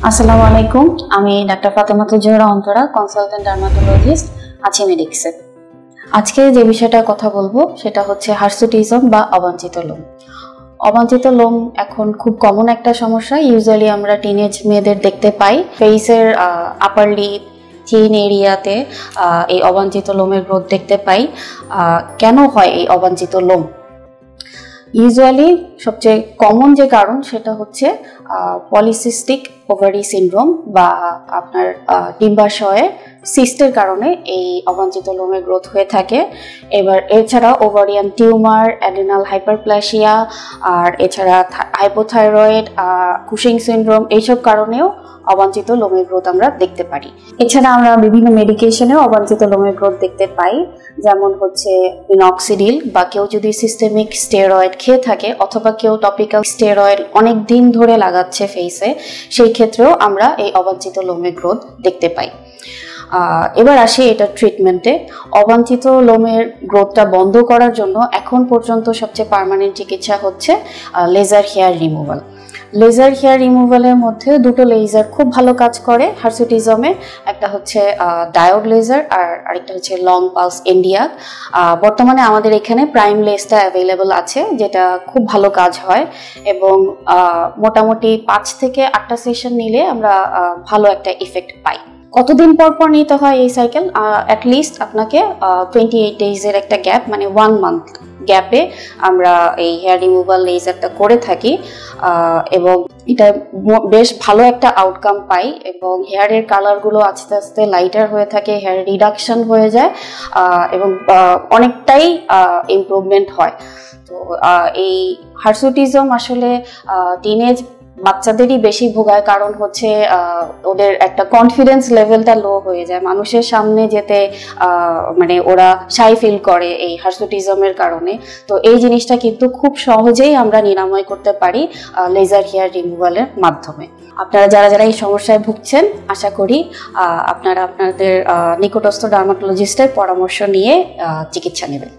আসসালামু আলাইকুম, আমি doctor Fatematul Zohra Antara, consultant dermatologist আছি মেডিক্সে। আজকে যে বিষয়টা কথা বলবো সেটা হচ্ছে হার্সুটিজম বা অবাঞ্ছিত লোম। অবাঞ্ছিত লোম এখন খুব কমন একটা সমস্যা। ইউজুয়ালি আমরা টিনেজ মেয়েদের দেখতে পাই ফেসের আপার লিপ, চিন এরিয়াতে এই অবাঞ্ছিত লোমের গ্রোথ দেখতে পাই। কেন হয় এই অবাঞ্ছিত লোম? ইউজুয়ালি সবচেয়ে কমন যে কারণ সেটা হচ্ছে পলিসিস্টিক ওভারি সিনড্রোম বা আপনার ডিম্বাশয়ের সিস্টের কারণে এই অবাঞ্ছিত লোমের গ্রোথ হয়ে থাকে। এবার এছাড়া ওভারিয়ান টিউমার, অ্যাডেনাল হাইপারপ্লাসিয়া, আর এছাড়া হাইপোথাইরয়েড, কুশিং সিনড্রোম, এইসব কারণেও অবাঞ্ছিত লোমের গ্রোথ আমরা দেখতে পারি। এছাড়া আমরা বিভিন্ন মেডিকেশনেও অবাঞ্ছিত লোমের গ্রোথ দেখতে পাই, যেমন হচ্ছে মিনক্সিডিল, বা কেউ যদি সিস্টেমিক স্টেরয়েড খেয়ে থাকে অথবা কেউ টপিক্যাল স্টেরয়েড অনেক দিন ধরে লাগাচ্ছে ফেসে, সেই ক্ষেত্রেও আমরা এই অবাঞ্ছিত লোমের গ্রোথ দেখতে পাই। এবার আসি এটা ট্রিটমেন্টে। অবাঞ্ছিত লোমের গ্রোথটা বন্ধ করার জন্য এখন পর্যন্ত সবচেয়ে পার্মানেন্ট চিকিৎসা হচ্ছে laser hair removal. Laser hair রিমুভালের মধ্যে দুটো লেজার খুব ভালো কাজ করে হার্সুটিজমে। একটা হচ্ছে ডায়োড লেজার আর আরেকটা হচ্ছে লং পালস এনডিআর। বর্তমানে আমাদের এখানে প্রাইম লেসটা অ্যাভেলেবল আছে, যেটা খুব ভালো কাজ হয় এবং মোটামুটি 5 থেকে 8টা সেশন নিলে আমরা ভালো একটা ইফেক্ট পাই। কতদিন পর পর নিতে হয় এই সাইকেল? অ্যাটলিস্ট আপনাকে 28 ডেজের একটা গ্যাপ, মানে 1 মান্থ গ্যাপে আমরা এই হেয়ার রিমুভাল লেজারটা করে থাকি এবং এটা বেশ ভালো একটা আউটকাম পাই এবং হেয়ারের কালারগুলো আস্তে আস্তে লাইটার হয়ে থাকে, হেয়ার রিডাকশন হয়ে যায় এবং অনেকটাই ইমপ্রুভমেন্ট হয়। তো এই হার্সুটিজম আসলে টিনেজ বাচ্চাদেরই বেশি ভোগায়, কারণ হচ্ছে ওদের একটা কনফিডেন্স লেভেলটা লো হয়ে যায়, মানুষের সামনে যেতে মানে ওরা শাই ফিল করে এই হার্সুটিজমের কারণে। তো এই জিনিসটা কিন্তু খুব সহজেই আমরা নিরাময় করতে পারি লেজার হেয়ার রিমুভালের মাধ্যমে। আপনারা যারা যারা এই সমস্যায় ভুগছেন, আশা করি আপনারা আপনাদের নিকটস্থ ডার্মাটোলজিস্টের পরামর্শ নিয়ে চিকিৎসা নেবেন।